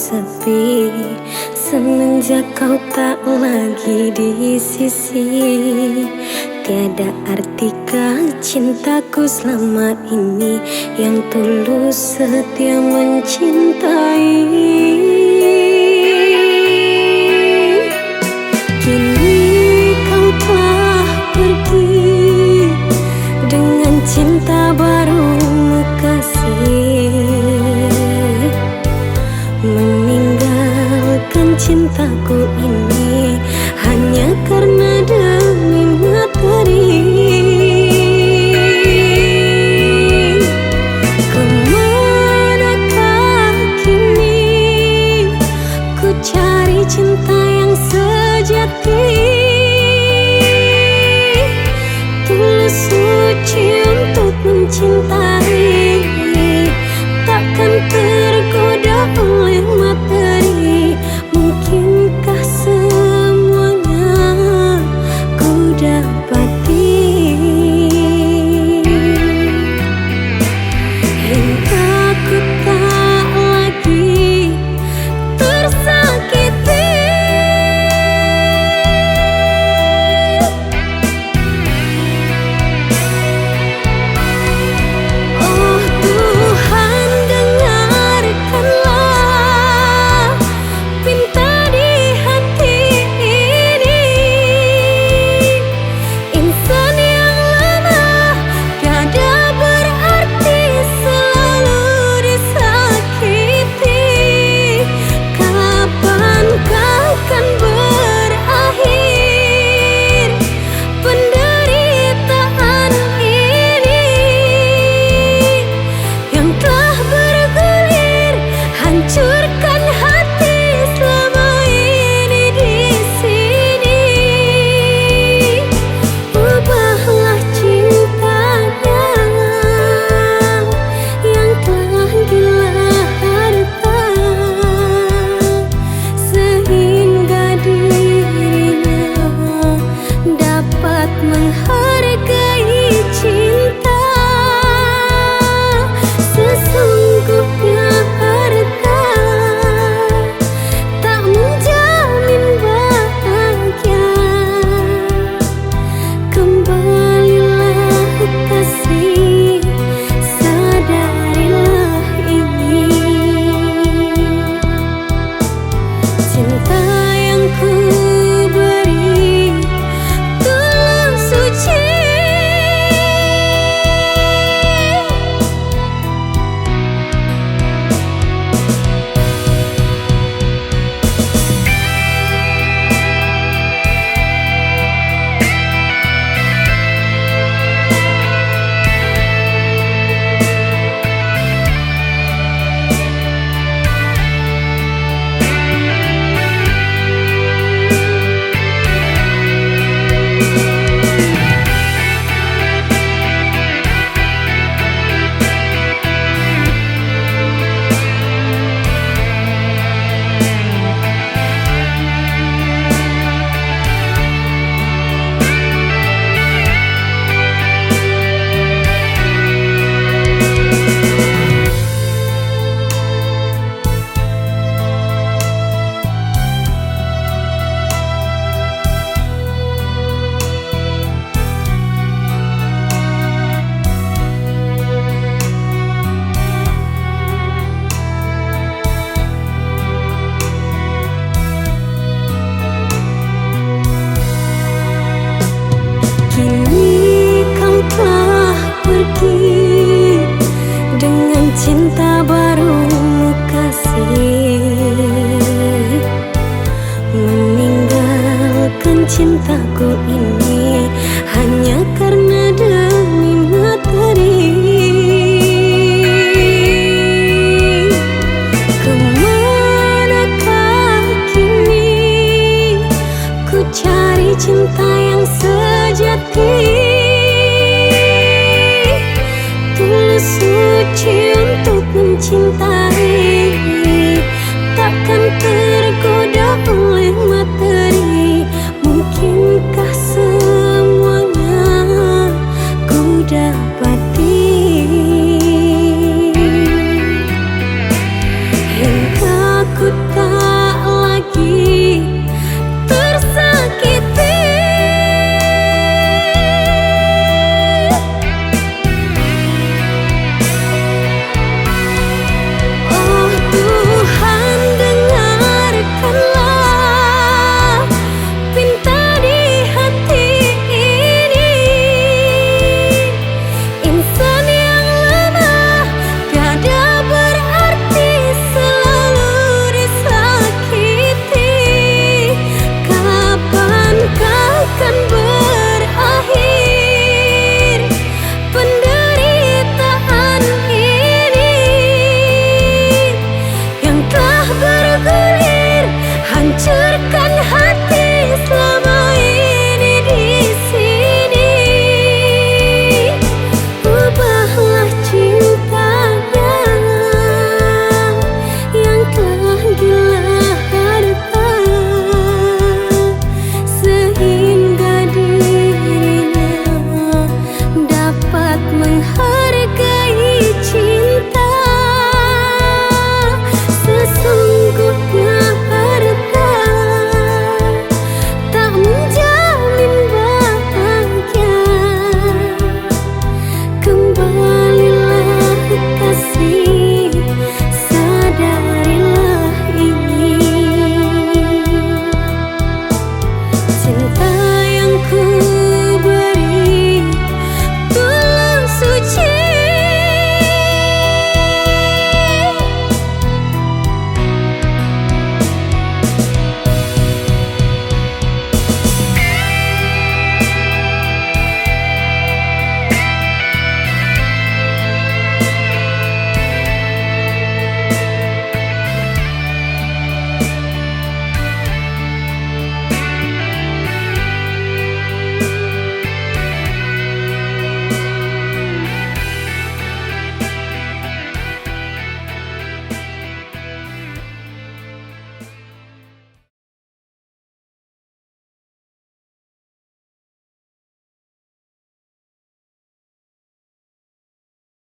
sepi semenjak kau tak lagi di sisi. Tiada artikah cintaku selama ini yang tulus setia mencintai. Kini kau telah pergi dengan cinta barumu kasih, meninggalkan cintaku ini hanya karena demi materi. Kemanakah kini ku cari cinta yang sejati, tulus suci untuk mencintai, takkan tergoda oleh materi. Mungkinkah semuanya ku dapati hingga ku tak lagi tersakiti. Oh Tuhan, dengarkanlah pinta di hati ini. Insan yang lemah tiada berarti selalu disakiti. Kapankah akan berakhir penderitaan ini yang telah bergulir, hancurkan hati selama ini di sini. Ubahlah cintanya yang telah gila harta, sehingga dirinya dapat menghargai cinta. Sesungguhnya harta tak menjamin bahagia. Kembalilah kasih, sadarilah ini. Cinta yang ku beri tulus suci. Kini kau telah pergi dengan cinta barumu kasih, meninggalkan cintaku ini hanya karena demi materi. Kemanakah kini ku cari cinta yang sejati, tulus suci untuk mencintai.